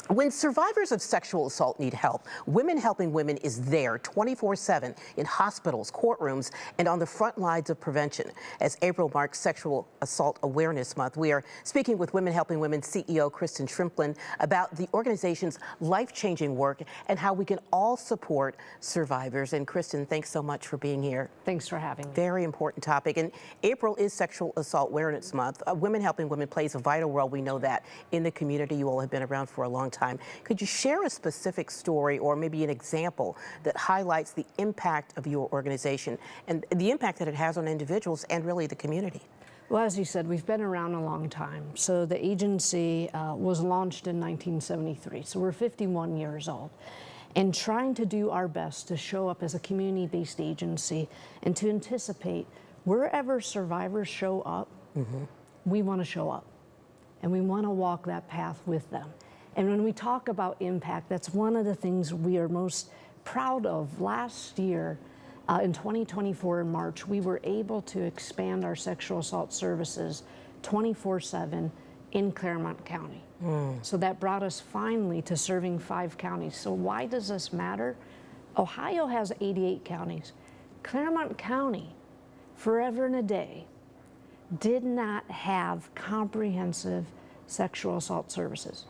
When survivors of sexual assault need help, Women Helping Women is there 24/7 in hospitals, courtrooms, and on the front lines of prevention. As April marks Sexual Assault Awareness Month, we are speaking with Women Helping Women CEO Kristin Shrimplin about the organization's life-changing work and how we can all support survivors. And Kristin, thanks so much for being here. Thanks for having me. Very important topic. And April is Sexual Assault Awareness Month. Women Helping Women plays a vital role, we know that, in the community. You all have been around for a long time. Could you share a specific story or maybe an example that highlights the impact of your organization and the impact that it has on individuals and really the community? Well, as you said, we've been around a long time. So the agency was launched in 1973, so we're 51 years old. And trying to do our best to show up as a community-based agency and to anticipate wherever survivors show up, we want to show up. And we want to walk that path with them. And when we talk about impact, that's one of the things we are most proud of. Last year, in 2024 in March, we were able to expand our sexual assault services 24/7 in Claremont County. So that brought us finally to serving 5 counties. So why does this matter? Ohio has 88 counties. Claremont County, forever and a day, did not have comprehensive sexual assault services.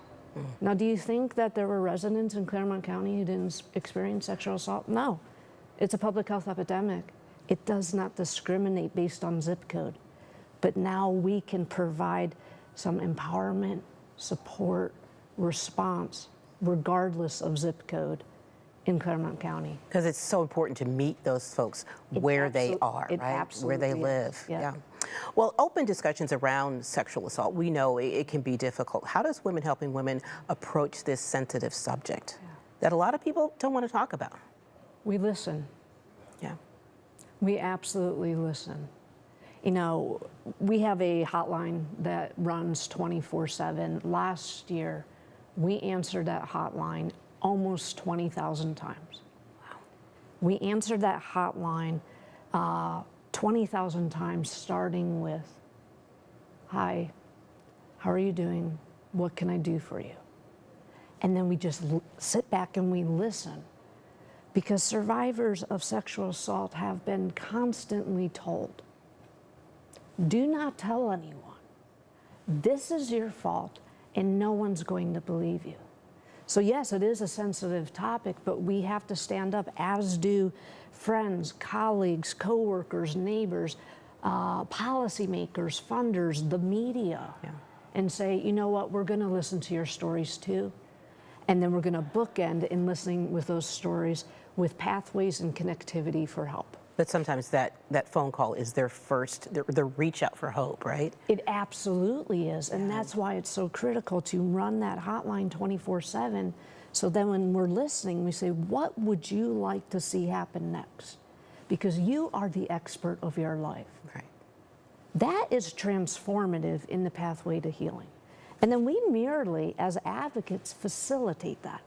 Now, do you think that there were residents in Claremont County who didn't experience sexual assault? No. It's a public health epidemic. It does not discriminate based on zip code. But now we can provide some empowerment, support, response, regardless of zip code in Claremont County. Because it's so important to meet those folks where they are, right? Where they live. Yeah. Well, open discussions around sexual assault, we know it can be difficult. How does Women Helping Women approach this sensitive subject that a lot of people don't want to talk about? We listen. Yeah. We absolutely listen. You know, we have a hotline that runs 24/7. Last year, we answered that hotline almost 20,000 times. Wow. We answered that hotline 20,000 times, starting with, "Hi, how are you doing? What can I do for you?" And then we just sit back and we listen, because survivors of sexual assault have been constantly told, do not tell anyone. This is your fault and no one's going to believe you. So yes, it is a sensitive topic, but we have to stand up, as do friends, colleagues, coworkers, neighbors, policymakers, funders, the media, and say, you know what, we're going to listen to your stories too. And then we're going to bookend in listening with those stories with pathways and connectivity for help. But sometimes that phone call is their first, their reach out for hope, right? It absolutely is. And that's why it's so critical to run that hotline 24/7. So then when we're listening, we say, what would you like to see happen next? Because you are the expert of your life. Right. That is transformative in the pathway to healing. And then we merely, as advocates, facilitate that.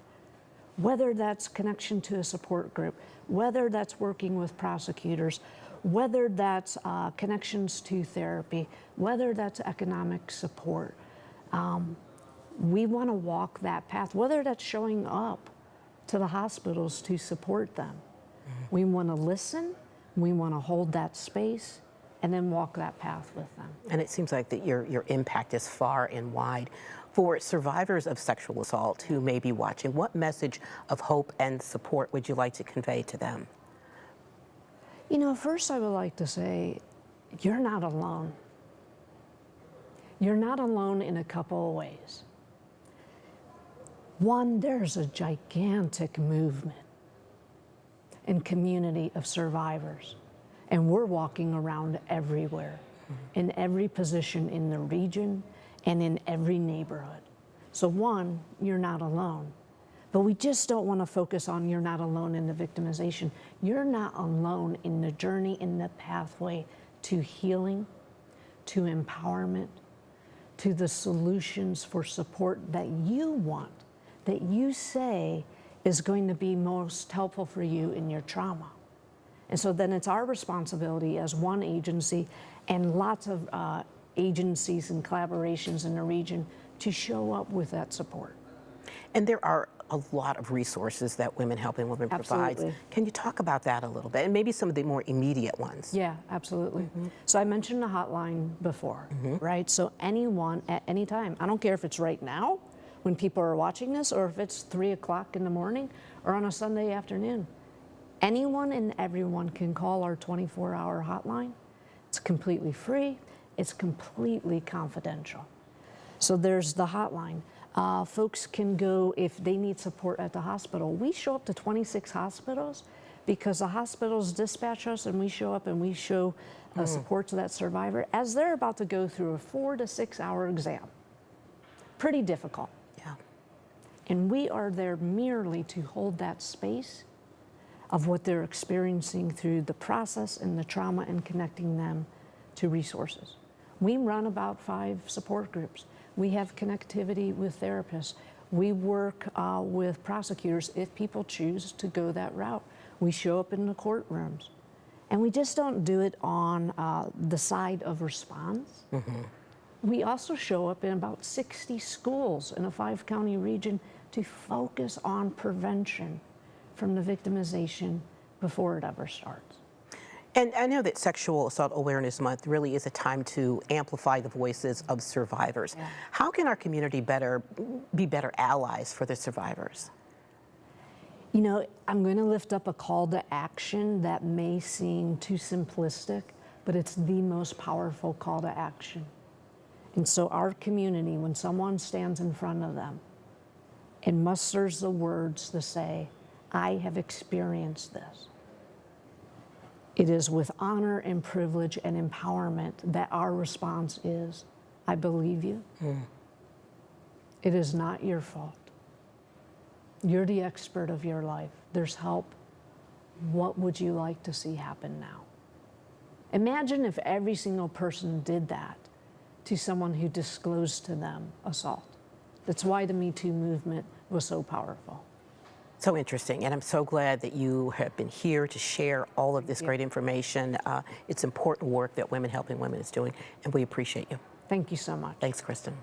Whether that's connection to a support group, whether that's working with prosecutors, whether that's connections to therapy, whether that's economic support. We want to walk that path, whether that's showing up to the hospitals to support them. We want to listen, we want to hold that space, and then walk that path with them. And it seems like that your impact is far and wide. For survivors of sexual assault who may be watching, what message of hope and support would you like to convey to them? You know, first I would like to say, you're not alone. You're not alone in a couple of ways. One, there's a gigantic movement and community of survivors, and we're walking around everywhere, in every position in the region and in every neighborhood. So one, you're not alone. But we just don't want to focus on you're not alone in the victimization. You're not alone in the journey, in the pathway to healing, to empowerment, to the solutions for support that you want, that you say is going to be most helpful for you in your trauma. And so then it's our responsibility as one agency and lots of agencies and collaborations in the region to show up with that support. And there are a lot of resources that Women Helping Women provides. Absolutely. Can you talk about that a little bit, and maybe some of the more immediate ones? Yeah, absolutely. So I mentioned the hotline before, right? So anyone at any time, I don't care if it's right now when people are watching this, or if it's 3 o'clock in the morning or on a Sunday afternoon, anyone and everyone can call our 24-hour hotline. It's completely free. It's completely confidential. So there's the hotline. Folks can go if they need support at the hospital. We show up to 26 hospitals because the hospitals dispatch us, and we show up and we show support to that survivor as they're about to go through a 4 to 6 hour exam. Pretty difficult. Yeah. And we are there merely to hold that space of what they're experiencing through the process and the trauma, and connecting them to resources. We run about 5 support groups. We have connectivity with therapists. We work with prosecutors if people choose to go that route. We show up in the courtrooms. And we just don't do it on the side of response. We also show up in about 60 schools in a 5-county region to focus on prevention from the victimization before it ever starts. And I know that Sexual Assault Awareness Month really is a time to amplify the voices of survivors. Yeah. How can our community be better allies for the survivors? You know, I'm going to lift up a call to action that may seem too simplistic, but it's the most powerful call to action. And so our community, when someone stands in front of them and musters the words to say, "I have experienced this," it is with honor and privilege and empowerment that our response is, "I believe you. It is not your fault. You're the expert of your life. There's help. What would you like to see happen now?" Imagine if every single person did that to someone who disclosed to them assault. That's why the Me Too movement was so powerful. So interesting, and I'm so glad that you have been here to share all of this you. great information. It's important work that Women Helping Women is doing, and we appreciate you. Thank you so much. Thanks, Kristin.